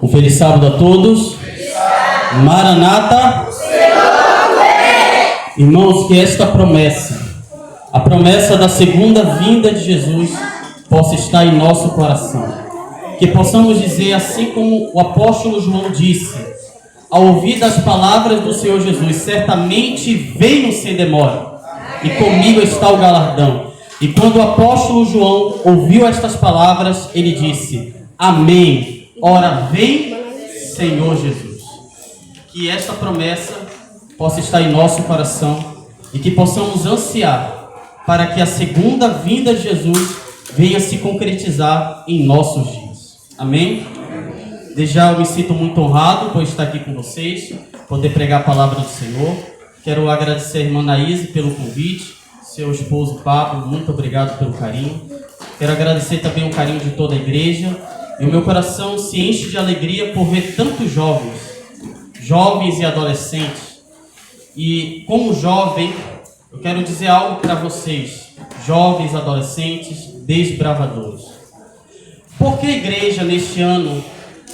Um feliz sábado a todos. Maranata. Irmãos, que esta promessa, a promessa da segunda vinda de Jesus, possa estar em nosso coração. Que possamos dizer, assim como o apóstolo João disse, ao ouvir das palavras do Senhor Jesus: certamente venho sem demora, e comigo está o galardão. E quando o apóstolo João ouviu estas palavras, ele disse: amém. Ora, vem, Senhor Jesus. Que esta promessa possa estar em nosso coração e que possamos ansiar para que a segunda vinda de Jesus venha se concretizar em nossos dias. Amém? Desde já eu me sinto muito honrado por estar aqui com vocês, poder pregar a palavra do Senhor. Quero agradecer a irmã Naíse pelo convite, seu esposo Pablo, muito obrigado pelo carinho. Quero agradecer também o carinho de toda a igreja. E o meu coração se enche de alegria por ver tantos jovens e adolescentes. E como jovem, eu quero dizer algo para vocês, jovens, adolescentes, desbravadores. Por que a igreja neste ano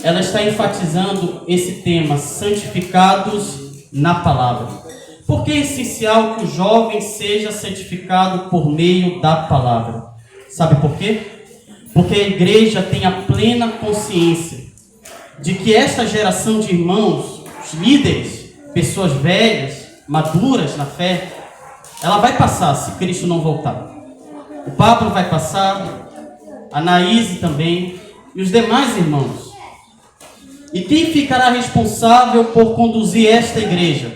ela está enfatizando esse tema, santificados na palavra? Por que é essencial que o jovem seja santificado por meio da palavra? Sabe por quê? Porque a igreja tem a plena consciência de que esta geração de irmãos, os líderes, pessoas velhas, maduras na fé, ela vai passar se Cristo não voltar. O Pablo vai passar, a Naíse também, e os demais irmãos. E quem ficará responsável por conduzir esta igreja?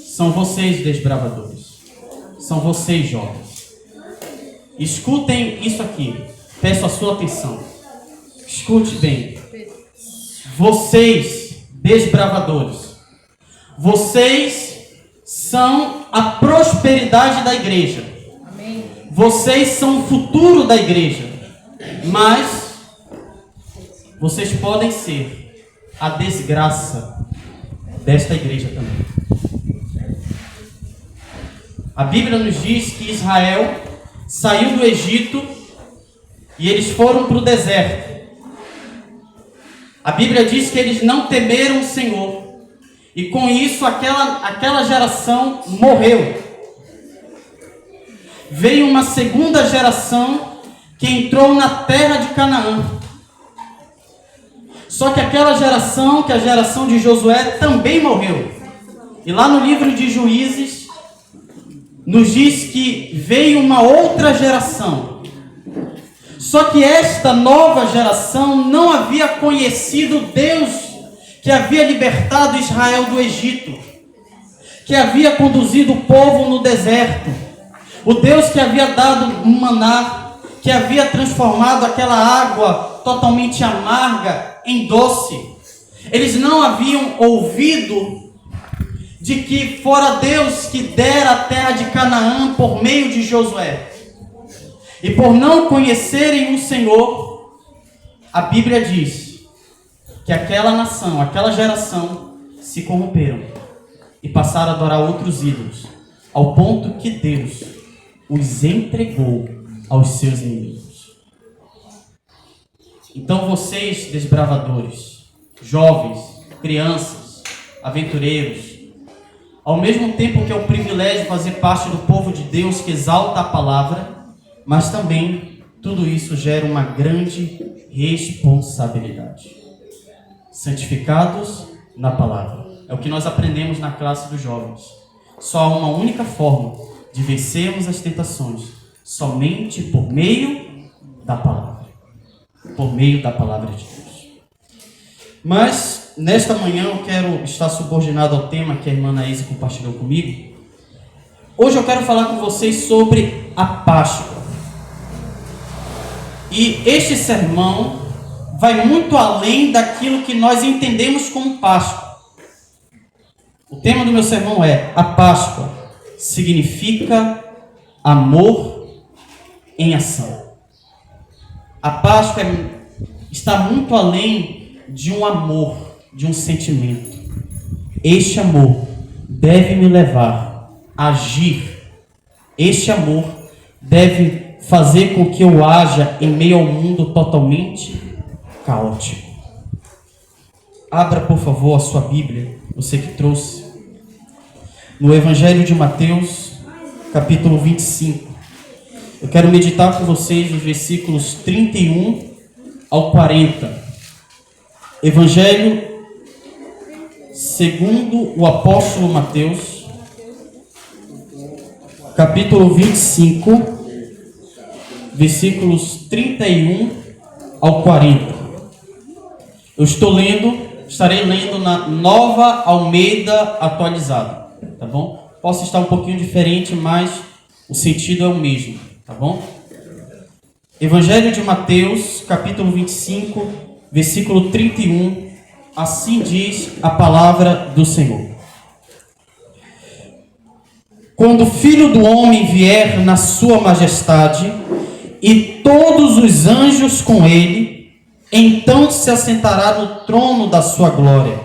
São vocês, desbravadores. São vocês, jovens. Escutem isso aqui. Peço a sua atenção. Escute bem. Vocês, desbravadores, vocês são a prosperidade da igreja. Amém. Vocês são o futuro da igreja. Mas vocês podem ser a desgraça desta igreja também. A Bíblia nos diz que Israel saiu do Egito e eles foram para o deserto. A Bíblia diz que eles não temeram o Senhor. E com isso aquela geração morreu. Veio uma segunda geração que entrou na terra de Canaã. Só que aquela geração, que é a geração de Josué, também morreu. E lá no livro de Juízes nos diz que veio uma outra geração. Só que esta nova geração não havia conhecido Deus que havia libertado Israel do Egito, que havia conduzido o povo no deserto, o Deus que havia dado um maná, que havia transformado aquela água totalmente amarga em doce. Eles não haviam ouvido de que fora Deus que dera a terra de Canaã por meio de Josué. E por não conhecerem o Senhor, a Bíblia diz que aquela nação, aquela geração se corromperam e passaram a adorar outros ídolos, ao ponto que Deus os entregou aos seus inimigos. Então vocês, desbravadores, jovens, crianças, aventureiros, ao mesmo tempo que é um privilégio fazer parte do povo de Deus que exalta a palavra, mas também tudo isso gera uma grande responsabilidade. Santificados na palavra. É o que nós aprendemos na classe dos jovens. Só há uma única forma de vencermos as tentações, somente por meio da palavra. Por meio da palavra de Deus. Mas nesta manhã eu quero estar subordinado ao tema que a irmã Naíse compartilhou comigo. Hoje eu quero falar com vocês sobre a Páscoa. E este sermão vai muito além daquilo que nós entendemos como Páscoa. O tema do meu sermão é: a Páscoa significa amor em ação. A Páscoa está muito além de um amor, de um sentimento. Este amor deve me levar a agir. Este amor deve fazer com que eu haja em meio ao mundo totalmente caótico. Abra, por favor, a sua Bíblia, você que trouxe, no Evangelho de Mateus, capítulo 25. Eu quero meditar com vocês os versículos 31 ao 40. Evangelho segundo o apóstolo Mateus, capítulo 25, versículos 31 ao 40. Eu estarei lendo na Nova Almeida Atualizada, tá bom? Posso estar um pouquinho diferente, mas o sentido é o mesmo, tá bom? Evangelho de Mateus, capítulo 25, versículo 31, assim diz a palavra do Senhor. Quando o Filho do Homem vier na sua majestade e todos os anjos com ele, então se assentará no trono da sua glória.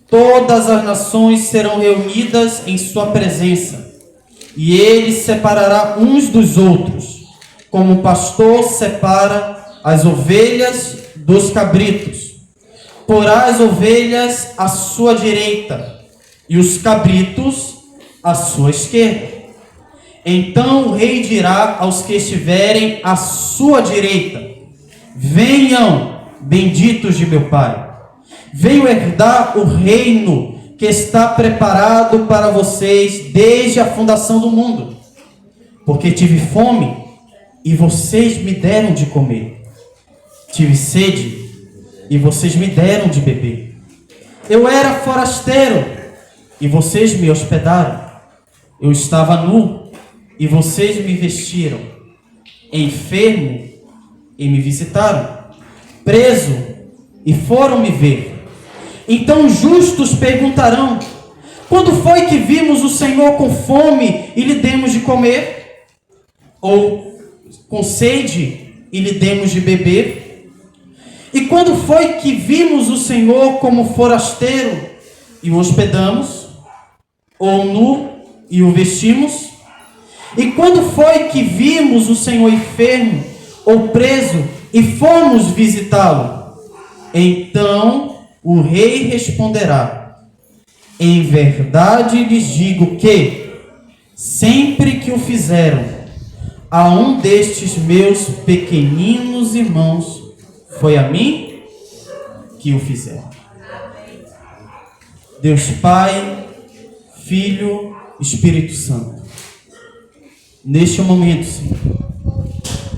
Todas as nações serão reunidas em sua presença, e ele separará uns dos outros, como o pastor separa as ovelhas dos cabritos. Porá as ovelhas à sua direita e os cabritos à sua esquerda. Então o rei dirá aos que estiverem à sua direita: venham, benditos de meu Pai. Venham herdar o reino que está preparado para vocês desde a fundação do mundo. Porque tive fome e vocês me deram de comer. Tive sede e vocês me deram de beber. Eu era forasteiro e vocês me hospedaram. Eu estava nu e vocês me vestiram. Enfermo e me visitaram. Preso e foram me ver. Então os justos perguntarão: quando foi que vimos o Senhor com fome e lhe demos de comer? Ou com sede e lhe demos de beber? E quando foi que vimos o Senhor como forasteiro e o hospedamos? Ou nu e o vestimos? E quando foi que vimos o Senhor enfermo ou preso e fomos visitá-lo? Então o rei responderá: em verdade lhes digo que, sempre que o fizeram a um destes meus pequeninos irmãos, foi a mim que o fizeram. Deus Pai, Filho, Espírito Santo, neste momento, Senhor,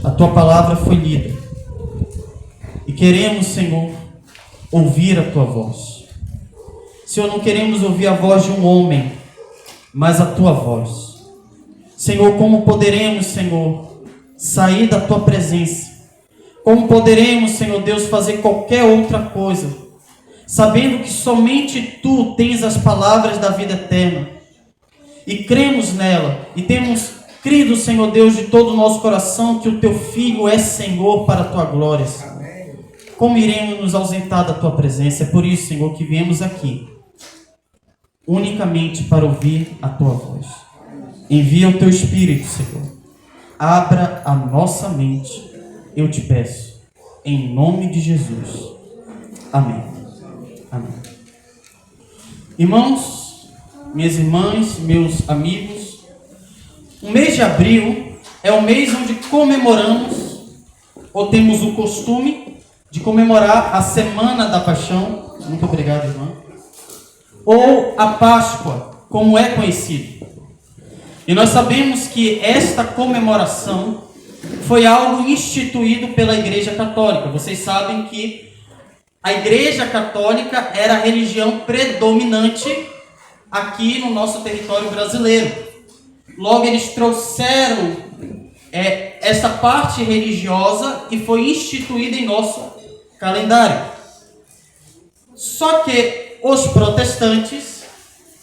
a Tua palavra foi lida e queremos, Senhor, ouvir a Tua voz. Senhor, não queremos ouvir a voz de um homem, mas a Tua voz. Senhor, como poderemos, Senhor, sair da Tua presença? Como poderemos, Senhor Deus, fazer qualquer outra coisa, sabendo que somente Tu tens as palavras da vida eterna, e cremos nela, e temos crido, Senhor Deus, de todo o nosso coração, que o Teu Filho é Senhor para a Tua glória, Senhor. Como iremos nos ausentar da Tua presença? É por isso, Senhor, que viemos aqui, unicamente para ouvir a Tua voz. Envia o Teu Espírito, Senhor. Abra a nossa mente, eu te peço, em nome de Jesus. Amém. Amém. Irmãos, minhas irmãs, meus amigos, o mês de abril é o mês onde comemoramos, ou temos o costume de comemorar a Semana da Paixão. Muito obrigado, irmã. Ou a Páscoa, como é conhecido. E nós sabemos que esta comemoração foi algo instituído pela Igreja Católica. Vocês sabem que a Igreja Católica era a religião predominante aqui no nosso território brasileiro. Logo, eles trouxeram essa parte religiosa e foi instituída em nosso calendário. Só que os protestantes,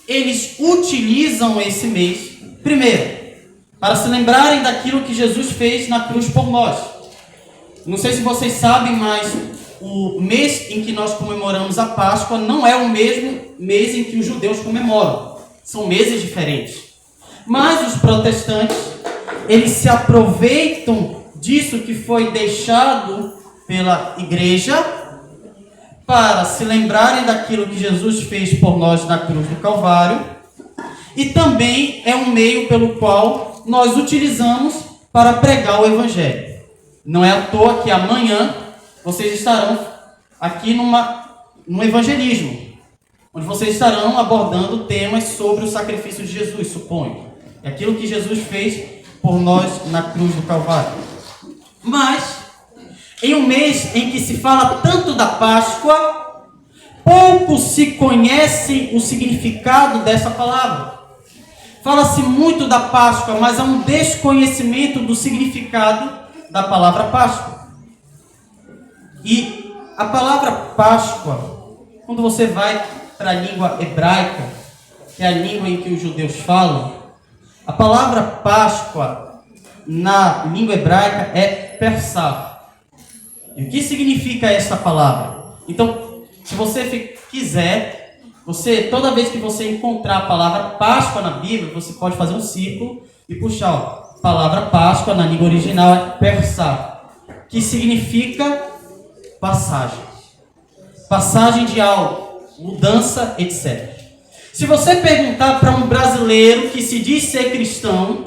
eles utilizam esse mês, primeiro, para se lembrarem daquilo que Jesus fez na cruz por nós. Não sei se vocês sabem, mas o mês em que nós comemoramos a Páscoa não é o mesmo mês em que os judeus comemoram. São meses diferentes. Mas os protestantes, eles se aproveitam disso que foi deixado pela igreja para se lembrarem daquilo que Jesus fez por nós na cruz do Calvário, e também é um meio pelo qual nós utilizamos para pregar o Evangelho. Não é à toa que amanhã vocês estarão aqui no evangelismo, onde vocês estarão abordando temas sobre o sacrifício de Jesus, suponho. É aquilo que Jesus fez por nós na cruz do Calvário. Mas, em um mês em que se fala tanto da Páscoa, pouco se conhece o significado dessa palavra. Fala-se muito da Páscoa, mas há um desconhecimento do significado da palavra Páscoa. E a palavra Páscoa, quando você vai para a língua hebraica, que é a língua em que os judeus falam, a palavra Páscoa na língua hebraica é Persá. E o que significa essa palavra? Então, se você quiser, toda vez que você encontrar a palavra Páscoa na Bíblia, você pode fazer um círculo e puxar, ó. A palavra Páscoa na língua original é Persá, que significa passagem. Passagem de algo, mudança, etc. Se você perguntar para um brasileiro que se diz ser cristão,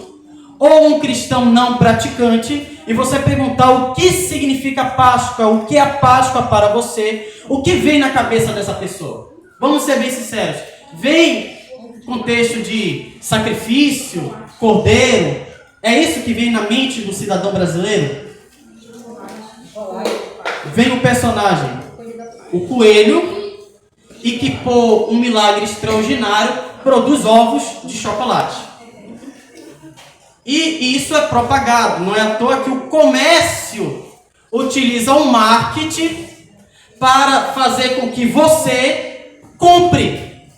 ou um cristão não praticante, e você perguntar o que significa Páscoa, o que é a Páscoa para você, o que vem na cabeça dessa pessoa? Vamos ser bem sinceros. Vem contexto de sacrifício, cordeiro. É isso que vem na mente do cidadão brasileiro? Vem o personagem, o coelho, e que por um milagre extraordinário produz ovos de chocolate. E isso é propagado. Não é à toa que o comércio utiliza o marketing para fazer com que você compre.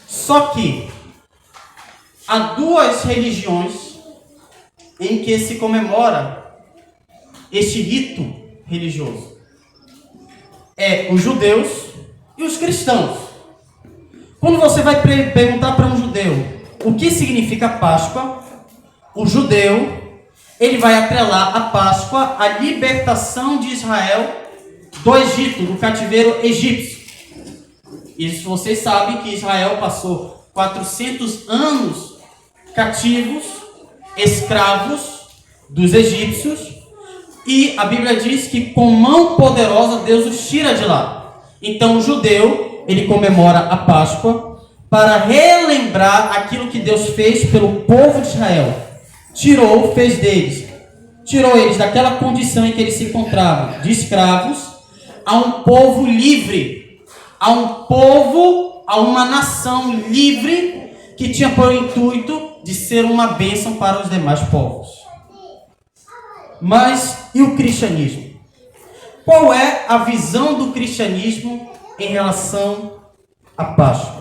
Só que há duas religiões em que se comemora este rito religioso. É os judeus e os cristãos. Quando você vai perguntar para um judeu o que significa Páscoa, o judeu, ele vai atrelar a Páscoa à libertação de Israel do Egito, do cativeiro egípcio. Isso vocês sabem que Israel passou 400 anos cativos, escravos dos egípcios, e a Bíblia diz que com mão poderosa Deus os tira de lá. Então o judeu, ele comemora a Páscoa para relembrar aquilo que Deus fez pelo povo de Israel. Tirou eles daquela condição em que eles se encontravam, de escravos, a um povo livre, a uma nação livre, que tinha por intuito de ser uma bênção para os demais povos. Mas e o cristianismo? Qual é a visão do cristianismo em relação à Páscoa?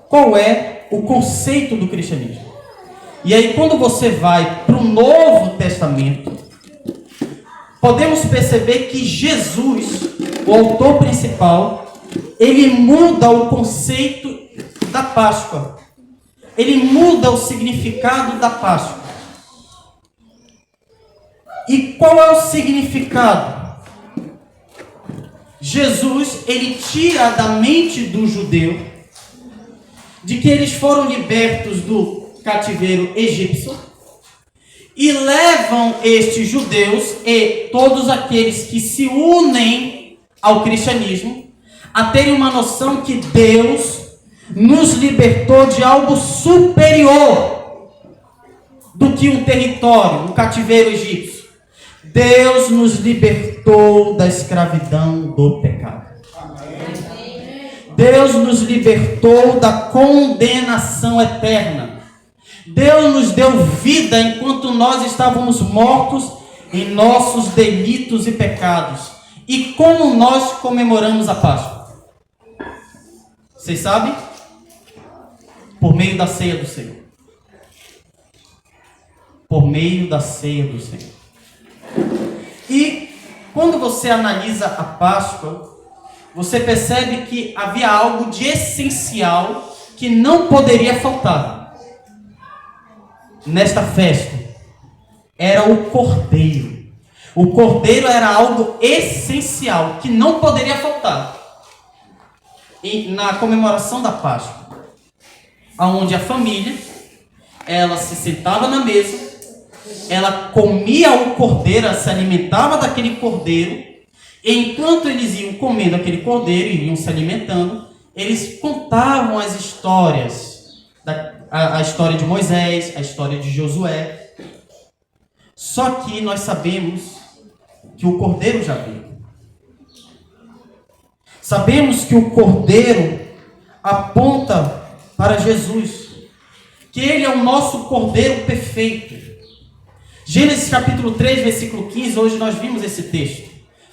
Qual é o conceito do cristianismo? E aí, quando você vai para o Novo Testamento, podemos perceber que Jesus, o autor principal, ele muda o conceito da Páscoa. Ele muda o significado da Páscoa. E qual é o significado? Jesus, ele tira da mente do judeu de que eles foram libertos do cativeiro egípcio e levam estes judeus e todos aqueles que se unem ao cristianismo a terem uma noção que Deus nos libertou de algo superior do que um território, um cativeiro egípcio. Deus nos libertou da escravidão do pecado. Deus nos libertou da condenação eterna. Deus nos deu vida enquanto nós estávamos mortos em nossos delitos e pecados. E como nós comemoramos a Páscoa? Vocês sabem? Por meio da ceia do Senhor. Por meio da ceia do Senhor. E quando você analisa a Páscoa, você percebe que havia algo de essencial que não poderia faltar nesta festa. Era o cordeiro. O cordeiro era algo essencial, que não poderia faltar na comemoração da Páscoa, onde a família, ela se sentava na mesa, ela comia o cordeiro, ela se alimentava daquele cordeiro, e enquanto eles iam comendo aquele cordeiro e iam se alimentando, eles contavam as histórias, a história de Moisés, a história de Josué. Só que nós sabemos que o cordeiro já veio. Sabemos que o cordeiro aponta para Jesus, que ele é o nosso cordeiro perfeito. Gênesis capítulo 3, versículo 15, hoje nós vimos esse texto.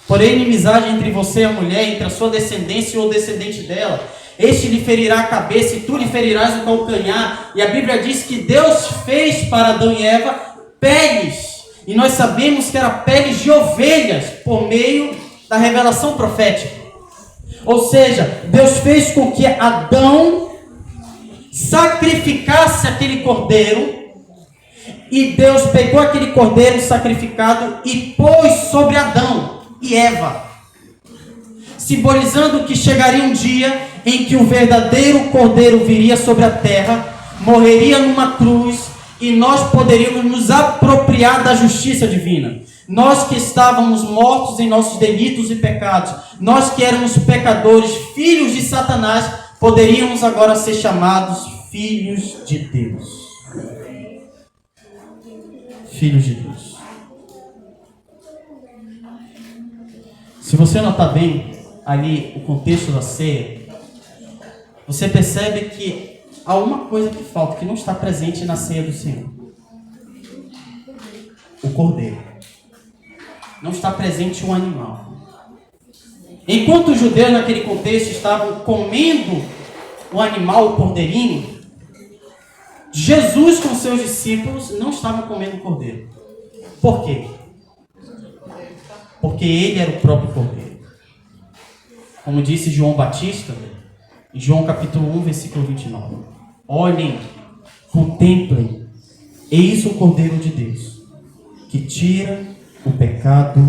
Porém, inimizade entre você e a mulher, entre a sua descendência e o descendente dela. Este lhe ferirá a cabeça e tu lhe ferirás o calcanhar. E a Bíblia diz que Deus fez para Adão e Eva peles. E nós sabemos que eram peles de ovelhas por meio da revelação profética. Ou seja, Deus fez com que Adão sacrificasse aquele cordeiro. E Deus pegou aquele cordeiro sacrificado e pôs sobre Adão e Eva, simbolizando que chegaria um dia em que o verdadeiro cordeiro viria sobre a terra, morreria numa cruz, e nós poderíamos nos apropriar da justiça divina. Nós que estávamos mortos em nossos delitos e pecados, nós que éramos pecadores, filhos de Satanás, poderíamos agora ser chamados filhos de Deus. Filhos de Deus. Se você notar bem ali o contexto da ceia, você percebe que há uma coisa que falta, que não está presente na ceia do Senhor. O cordeiro. Não está presente um animal. Enquanto os judeus naquele contexto estavam comendo o animal, o cordeirinho, Jesus com seus discípulos não estavam comendo o cordeiro. Por quê? Porque ele era o próprio cordeiro. Como disse João Batista, em João capítulo 1, versículo 29. Olhem, contemplem, eis o Cordeiro de Deus, que tira o pecado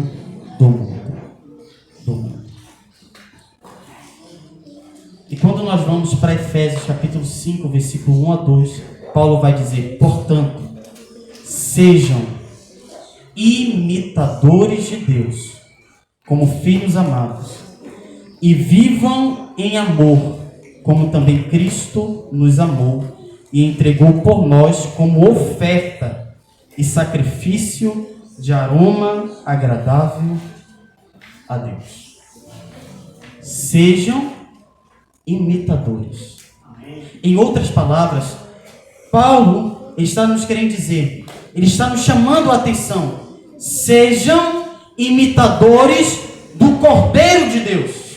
do mundo. E quando nós vamos para Efésios capítulo 5, versículo 1 a 2, Paulo vai dizer: portanto, sejam imitadores de Deus, como filhos amados, e vivam em amor, como também Cristo nos amou e entregou por nós como oferta e sacrifício de aroma agradável a Deus. Sejam imitadores. Em outras palavras, Paulo está nos querendo dizer, ele está nos chamando a atenção: sejam imitadores do Cordeiro de Deus.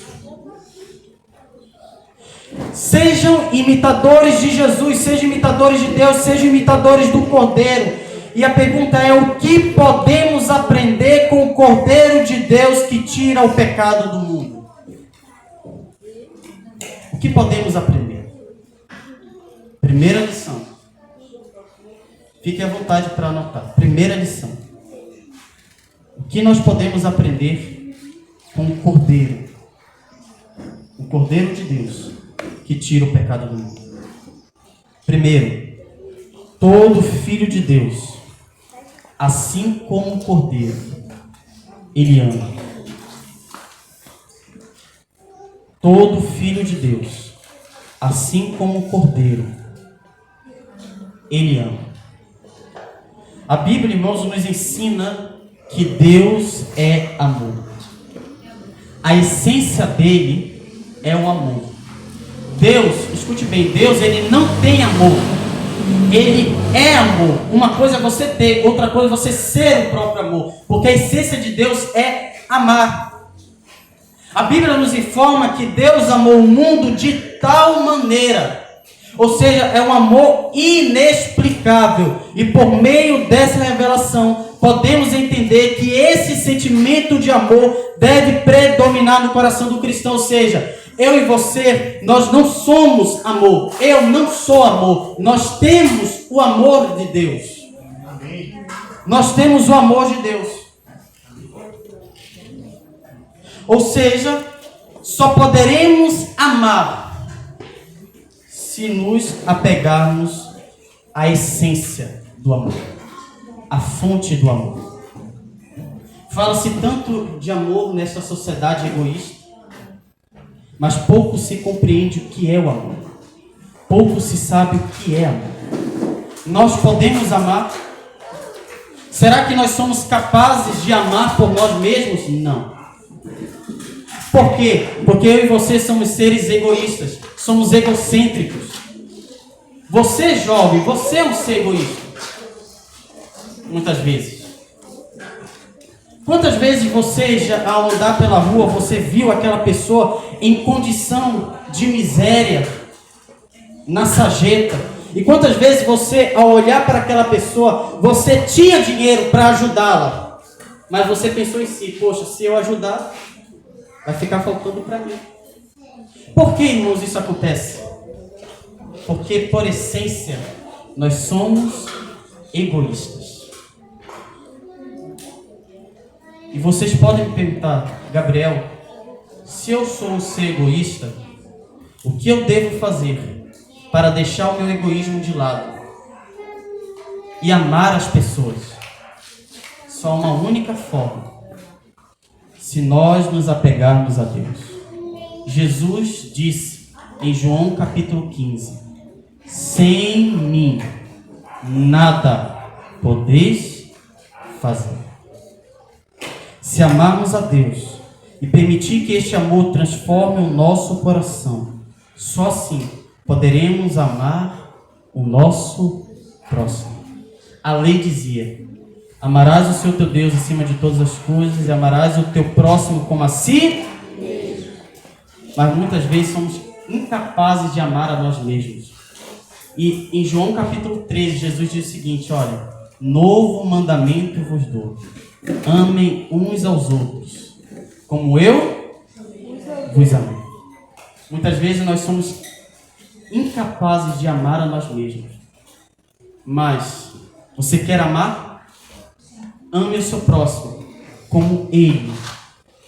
Sejam imitadores de Jesus, sejam imitadores de Deus, sejam imitadores do Cordeiro. E a pergunta é: o que podemos aprender com o Cordeiro de Deus que tira o pecado do mundo? O que podemos aprender? Primeira lição. Fique à vontade para anotar. Primeira lição. O que nós podemos aprender com o Cordeiro? O Cordeiro de Deus que tira o pecado do mundo. Primeiro, todo filho de Deus, assim como o Cordeiro, ele ama. Todo filho de Deus, assim como o Cordeiro, ele ama. A Bíblia, irmãos, nos ensina que Deus é amor. A essência dele é o amor. Deus, escute bem, Deus, ele não tem amor. Ele é amor. Uma coisa é você ter, outra coisa é você ser o próprio amor. Porque a essência de Deus é amar. A Bíblia nos informa que Deus amou o mundo de tal maneira, ou seja, é um amor inexplicável. E por meio dessa revelação, podemos entender que esse sentimento de amor deve predominar no coração do cristão. Ou seja, eu e você, nós não somos amor. Eu não sou amor. Nós temos o amor de Deus. Nós temos o amor de Deus. Ou seja, só poderemos amar se nos apegarmos à essência do amor, à fonte do amor. Fala-se tanto de amor nesta sociedade egoísta, mas pouco se compreende o que é o amor. Pouco se sabe o que é amor. Nós podemos amar? Será que nós somos capazes de amar por nós mesmos? Não. Por quê? Porque eu e você somos seres egoístas, somos egocêntricos. Você, jovem, você é um ser egoísta. Muitas vezes. Quantas vezes você, ao andar pela rua, você viu aquela pessoa em condição de miséria, na sarjeta? E quantas vezes você, ao olhar para aquela pessoa, você tinha dinheiro para ajudá-la, mas você pensou em si: poxa, se eu ajudar, vai ficar faltando para mim. Por que, irmãos, isso acontece? Porque, por essência, nós somos egoístas. E vocês podem me perguntar: Gabriel, se eu sou um ser egoísta, o que eu devo fazer para deixar o meu egoísmo de lado e amar as pessoas? Só uma única forma: se nós nos apegarmos a Deus. Jesus disse em João capítulo 15: sem mim nada podeis fazer. Se amarmos a Deus e permitir que este amor transforme o nosso coração, só assim poderemos amar o nosso próximo. A lei dizia: amarás o seu teu Deus acima de todas as coisas e amarás o teu próximo como a si. Mas muitas vezes somos incapazes de amar a nós mesmos. E em João capítulo 13, Jesus diz o seguinte: olha, novo mandamento vos dou: amem uns aos outros, como eu vos amei. Muitas vezes nós somos incapazes de amar a nós mesmos. Mas você quer amar? Ame o seu próximo como Ele,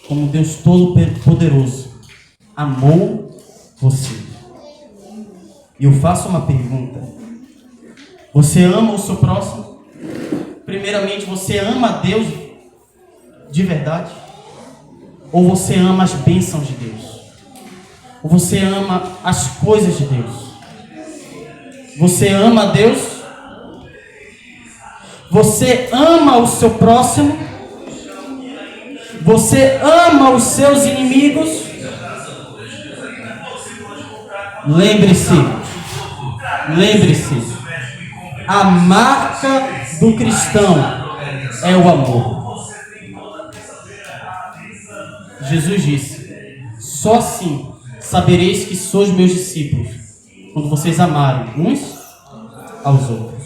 como Deus Todo-Poderoso, amou você. E eu faço uma pergunta: você ama o seu próximo? Primeiramente, você ama a Deus de verdade? Ou você ama as bênçãos de Deus? Ou você ama as coisas de Deus? Você ama a Deus? Você ama o seu próximo? Você ama os seus inimigos? Lembre-se, a marca do cristão é o amor. Jesus disse: só assim sabereis que sois meus discípulos, quando vocês amarem uns aos outros.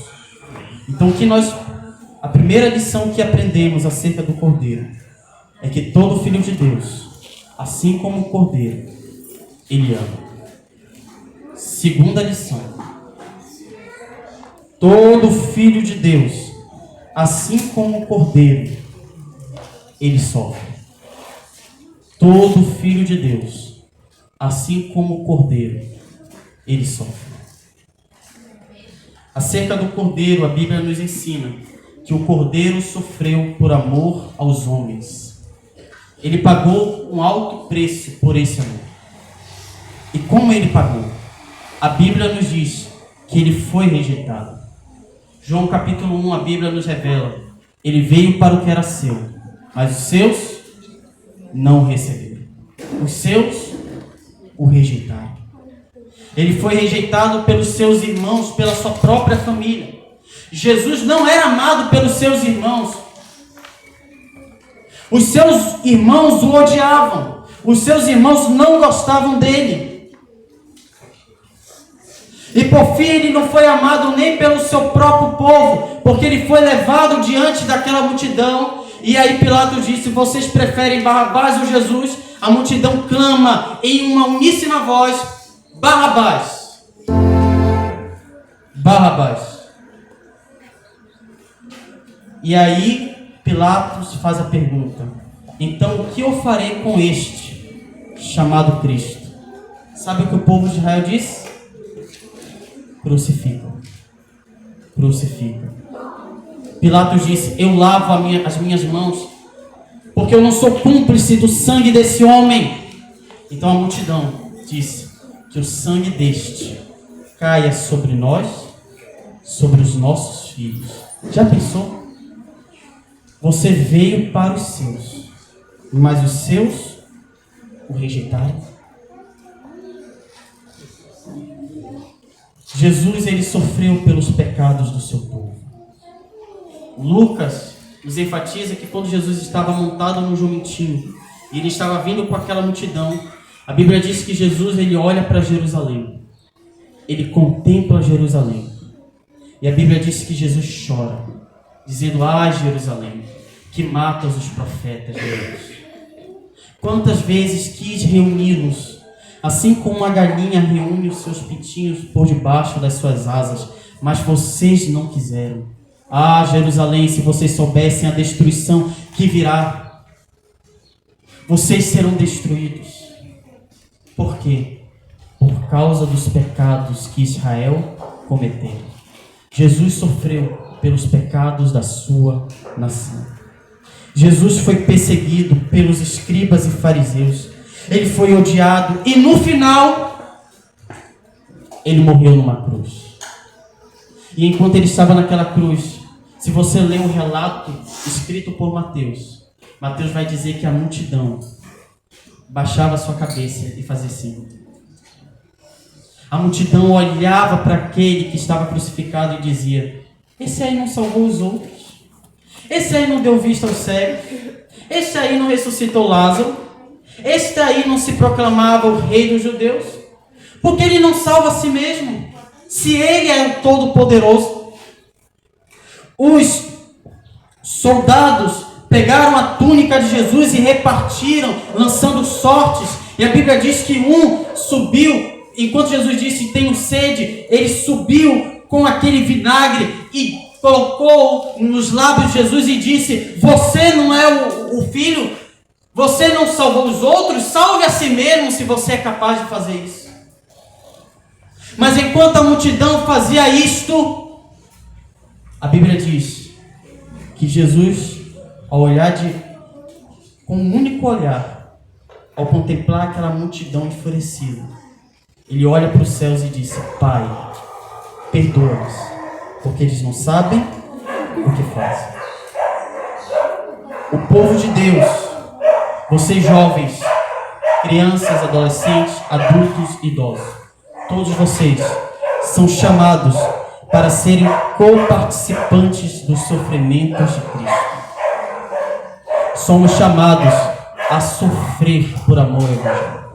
Então, a primeira lição que aprendemos acerca do Cordeiro é que todo filho de Deus, assim como o Cordeiro, ele ama. Segunda lição: todo filho de Deus, assim como o Cordeiro, ele sofre. Todo filho de Deus, assim como o Cordeiro, ele sofre. Acerca do Cordeiro, a Bíblia nos ensina que o Cordeiro sofreu por amor aos homens. Ele pagou um alto preço por esse amor. E como ele pagou? A Bíblia nos diz que ele foi rejeitado. João capítulo 1, a Bíblia nos revela: ele veio para o que era seu, mas os seus não o receberam. Os seus o rejeitaram. Ele foi rejeitado pelos seus irmãos, pela sua própria família. Jesus não era amado pelos seus irmãos. Os seus irmãos o odiavam. Os seus irmãos não gostavam dele. E por fim, ele não foi amado nem pelo seu próprio povo, porque ele foi levado diante daquela multidão. E aí Pilatos disse: vocês preferem Barrabás ou Jesus? A multidão clama em uma uníssima voz: Barrabás. Barrabás. E aí Pilatos faz a pergunta: Então o que eu farei com este, chamado Cristo? Sabe o que o povo de Israel disse? Crucifica. Crucifica. Pilatos disse: eu lavo as minhas mãos, porque eu não sou cúmplice do sangue desse homem. Então a multidão disse: que o sangue deste caia sobre nós, sobre os nossos filhos. Já pensou? Você veio para os seus, mas os seus o rejeitaram. Jesus, ele sofreu pelos pecados do seu povo. Lucas nos enfatiza que quando Jesus estava montado no jumentinho e ele estava vindo com aquela multidão, a Bíblia diz que Jesus, ele olha para Jerusalém, ele contempla Jerusalém, e a Bíblia diz que Jesus chora, dizendo: ah, Jerusalém, que matas os profetas de Deus. Quantas vezes quis reuni-los, assim como uma galinha reúne os seus pintinhos por debaixo das suas asas, mas vocês não quiseram. Ah, Jerusalém, se vocês soubessem a destruição que virá, vocês serão destruídos. Por quê? Por causa dos pecados que Israel cometeu. Jesus sofreu pelos pecados da sua nação. Jesus foi perseguido pelos escribas e fariseus. Ele foi odiado e no final ele morreu numa cruz. E enquanto ele estava naquela cruz, se você ler o relato escrito por Mateus, Mateus vai dizer que a multidão baixava sua cabeça e fazia assim. A multidão olhava para aquele que estava crucificado e dizia: esse aí não salvou os outros, esse aí não deu vista aos cegos, esse aí não ressuscitou Lázaro, esse aí não se proclamava o rei dos judeus, porque ele não salva a si mesmo, se ele é o Todo-Poderoso. Os soldados pegaram a túnica de Jesus e repartiram, lançando sortes. E a Bíblia diz que um subiu, enquanto Jesus disse: tenho sede, ele subiu com aquele vinagre e colocou nos lábios de Jesus e disse: você não é o filho? Você não salvou os outros? Salve a si mesmo, se você é capaz de fazer isso. Mas enquanto a multidão fazia isto, a Bíblia diz que Jesus, ao olhar com um único olhar, ao contemplar aquela multidão enfurecida, ele olha para os céus e disse: Pai, perdoa-os, porque eles não sabem o que fazem. O povo de Deus, vocês jovens, crianças, adolescentes, adultos, idosos, todos vocês são chamados para serem co-participantes dos sofrimentos de Cristo. Somos chamados a sofrer por amor ao Evangelho.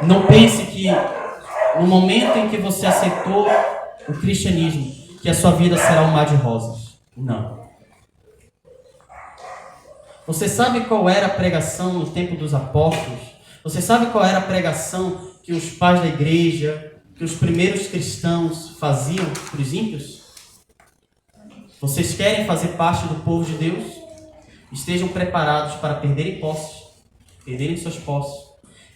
Não pense que no momento em que você aceitou o cristianismo, que a sua vida será um mar de rosas. Não. Você sabe qual era a pregação no tempo dos apóstolos? Você sabe qual era a pregação que os pais da igreja, que os primeiros cristãos faziam para os ímpios? Vocês querem fazer parte do povo de Deus? Estejam preparados para perderem posses, perderem suas posses.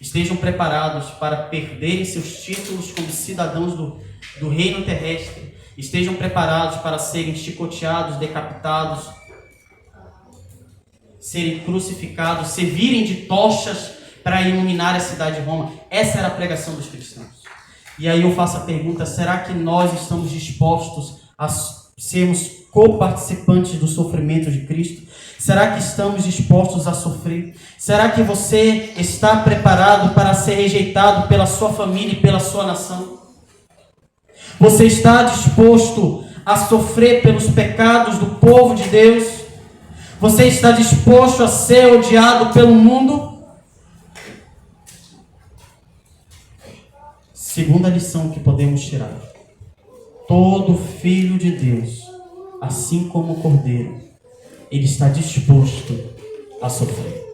Estejam preparados para perderem seus títulos como cidadãos do reino terrestre. Estejam preparados para serem chicoteados, decapitados, serem crucificados, servirem de tochas para iluminar a cidade de Roma. Essa era a pregação dos cristãos. E aí eu faço a pergunta: será que nós estamos dispostos a sermos co-participantes do sofrimento de Cristo? Será que estamos dispostos a sofrer? Será que você está preparado para ser rejeitado pela sua família e pela sua nação? Você está disposto a sofrer pelos pecados do povo de Deus? Você está disposto a ser odiado pelo mundo? Segunda lição que podemos tirar: todo filho de Deus, assim como o cordeiro, ele está disposto a sofrer.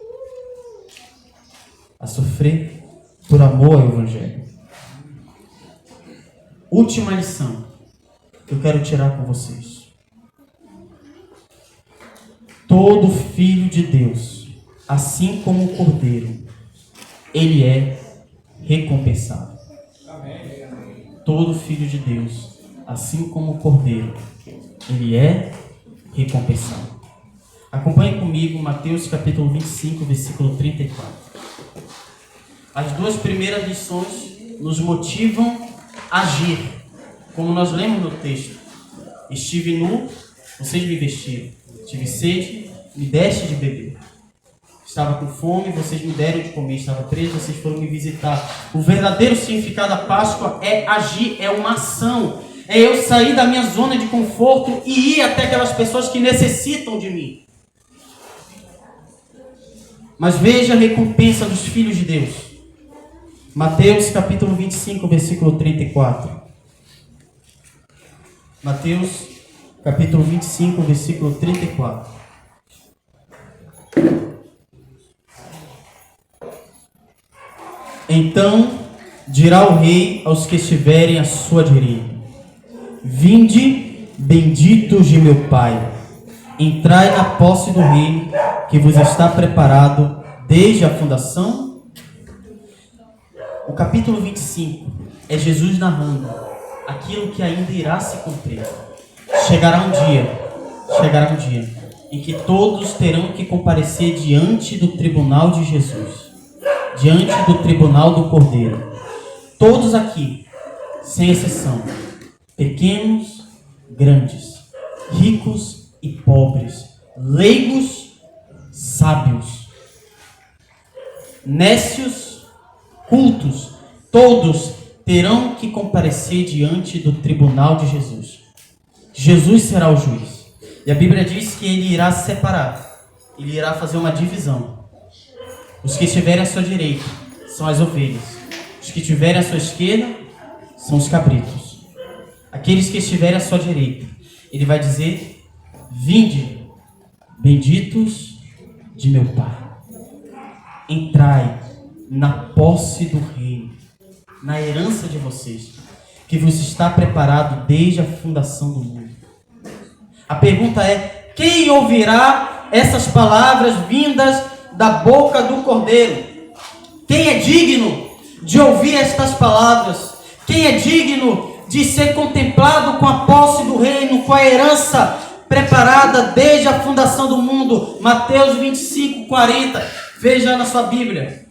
A sofrer por amor ao Evangelho. Última lição que eu quero tirar com vocês: todo filho de Deus assim como o cordeiro, ele é recompensado. Todo filho de Deus, assim como o cordeiro, ele é recompensado. Acompanhe comigo Mateus capítulo 25, versículo 34. As duas primeiras lições nos motivam a agir, como nós lemos no texto. Estive nu, vocês me vestiram. Tive sede, me deste de beber. Estava com fome, vocês me deram de comer. Estava preso, vocês foram me visitar. O verdadeiro significado da Páscoa é agir, é uma ação. É eu sair da minha zona de conforto e ir até aquelas pessoas que necessitam de mim. Mas veja a recompensa dos filhos de Deus. Mateus capítulo 25, versículo 34. Mateus capítulo 25, versículo 34. Então dirá o rei aos que estiverem à sua direita: vinde, benditos de meu Pai, entrai na posse do reino que vos está preparado desde a fundação. O capítulo 25 é Jesus narrando aquilo que ainda irá se cumprir. Chegará um dia em que todos terão que comparecer diante do tribunal de Jesus, diante do tribunal do Cordeiro. Todos aqui, sem exceção, pequenos, grandes, ricos e pobres, leigos, sábios, nécios, cultos, todos terão que comparecer diante do tribunal de Jesus. Jesus será o juiz. E a Bíblia diz que ele irá separar, ele irá fazer uma divisão. Os que estiverem à sua direita são as ovelhas, os que estiverem à sua esquerda são os cabritos. Aqueles que estiverem à sua direita, ele vai dizer: vinde, benditos de meu Pai, entrai na posse do reino, na herança de vocês, que vos está preparado desde a fundação do mundo. A pergunta é: quem ouvirá essas palavras vindas da boca do Cordeiro? Quem é digno de ouvir estas palavras? Quem é digno de ser contemplado com a posse do reino, com a herança preparada desde a fundação do mundo? Mateus 25, 40. Veja na sua Bíblia.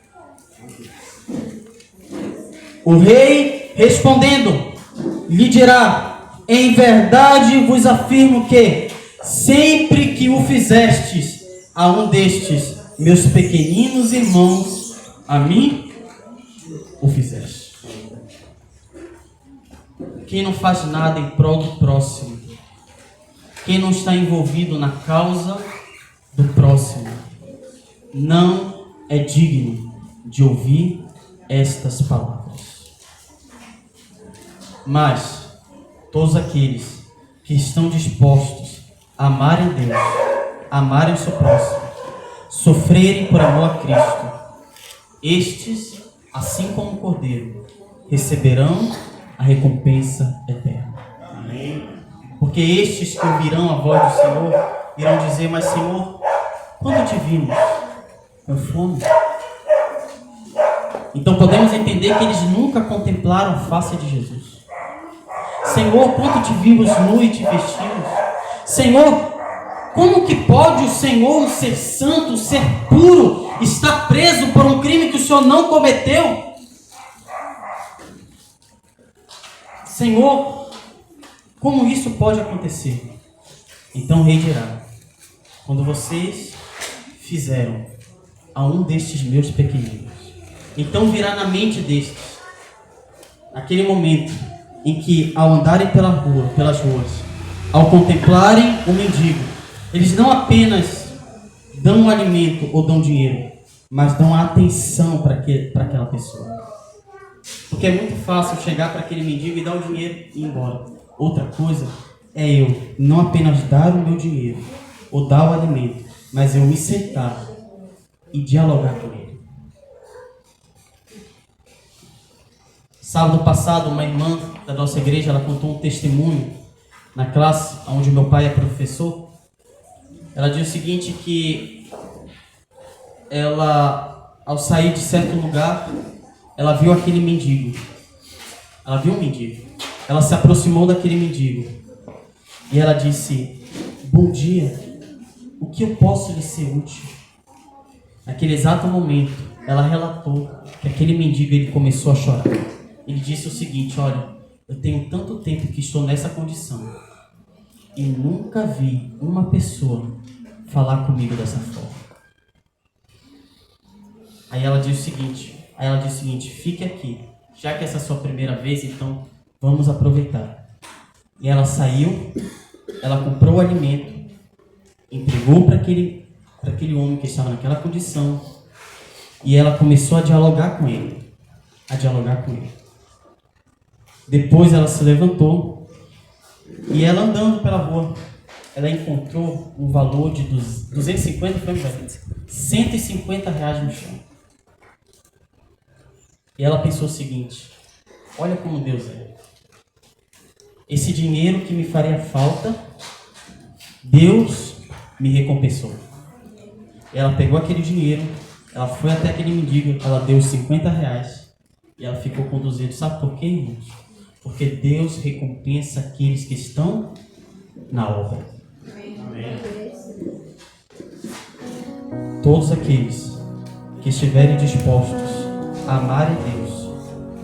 O rei, respondendo, lhe dirá: em verdade vos afirmo que, sempre que o fizestes a um destes meus pequeninos irmãos, a mim o fizeste. Quem não faz nada em prol do próximo, quem não está envolvido na causa do próximo, não é digno de ouvir estas palavras. Mas todos aqueles que estão dispostos a amarem Deus, amarem o seu próximo, sofrerem por amor a Cristo, estes, assim como o Cordeiro, receberão a recompensa eterna. Amém. Porque estes que ouvirão a voz do Senhor irão dizer: mas Senhor, quando te vimos com fome? Então podemos entender que eles nunca contemplaram a face de Jesus. Senhor, quando te vimos nu e te vestimos? Senhor, como que pode o Senhor ser santo, ser puro, estar preso por um crime que o Senhor não cometeu? Senhor, como isso pode acontecer? Então o rei dirá: quando vocês fizeram a um destes meus pequeninos, então virá na mente destes, naquele momento em que, ao andarem pelas ruas, ao contemplarem o mendigo, eles não apenas dão um alimento ou dão dinheiro, mas dão atenção para aquela pessoa. Porque é muito fácil chegar para aquele mendigo e dar o dinheiro e ir embora. Outra coisa é eu não apenas dar o meu dinheiro ou dar o alimento, mas eu me sentar e dialogar com ele. Sábado passado, uma irmã da nossa igreja, ela contou um testemunho na classe onde meu pai é professor. Ela disse o seguinte, que ela, ao sair de certo lugar, ela viu aquele mendigo. Ela viu um mendigo. Ela se aproximou daquele mendigo. E ela disse: bom dia, o que eu posso lhe ser útil? Naquele exato momento, ela relatou que aquele mendigo, ele começou a chorar. Ele disse o seguinte: olha, eu tenho tanto tempo que estou nessa condição e nunca vi uma pessoa falar comigo dessa forma. Aí ela disse o seguinte: fique aqui, já que essa é a sua primeira vez, então vamos aproveitar. E ela saiu, ela comprou o alimento, entregou para aquele homem que estava naquela condição, e ela começou a dialogar com ele. Depois ela se levantou e ela, andando pela rua, ela encontrou um valor de 250, foi, 150 reais no chão. E ela pensou o seguinte: olha como Deus é. Esse dinheiro que me faria falta, Deus me recompensou. Ela pegou aquele dinheiro, ela foi até aquele mendigo, ela deu os 50 reais e ela ficou com 200. Sabe por quê, irmãos? Porque Deus recompensa aqueles que estão na obra. Amém. Todos aqueles que estiverem dispostos a amarem Deus,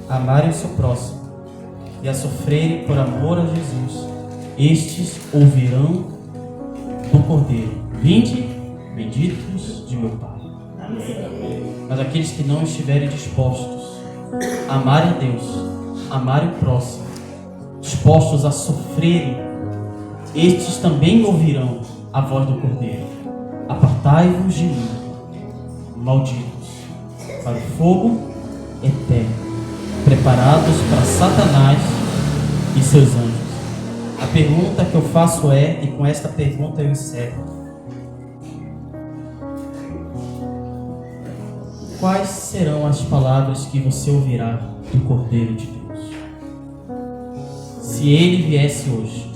a amarem o seu próximo e a sofrerem por amor a Jesus, estes ouvirão do Cordeiro: vinde, benditos de meu Pai. Amém. Mas aqueles que não estiverem dispostos a amarem a Deus, a amarem o próximo, dispostos a sofrerem, estes também ouvirão a voz do Cordeiro: apartai-vos de mim, malditos, para o fogo eterno, preparados para Satanás e seus anjos. A pergunta que eu faço é, e com esta pergunta eu encerro: quais serão as palavras que você ouvirá do Cordeiro de Deus? Se ele viesse hoje,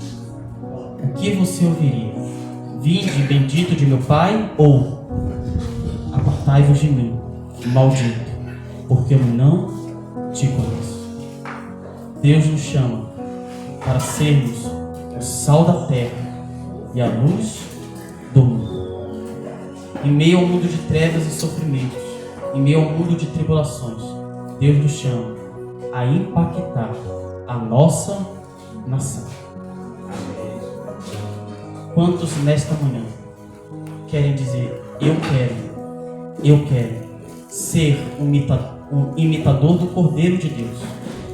o que você ouviria? Vinde, bendito de meu Pai, ou apartai-vos de mim, maldito, porque eu não te conheço. Deus nos chama para sermos o sal da terra e a luz do mundo. Em meio ao mundo de trevas e sofrimentos, em meio ao mundo de tribulações, Deus nos chama a impactar a nossa nação. Quantos nesta manhã querem dizer: eu quero ser um imitador do Cordeiro de Deus,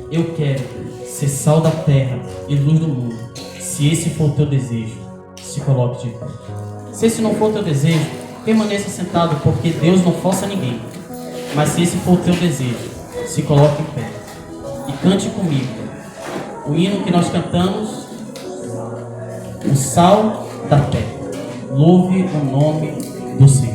eu quero ser sal da terra e luz do mundo? Se esse for o teu desejo, se coloque de pé. Se esse não for o teu desejo, permaneça sentado, porque Deus não força ninguém. Mas se esse for o teu desejo, se coloque em pé e cante comigo o hino que nós cantamos: o sal da terra. Louve o nome do Senhor.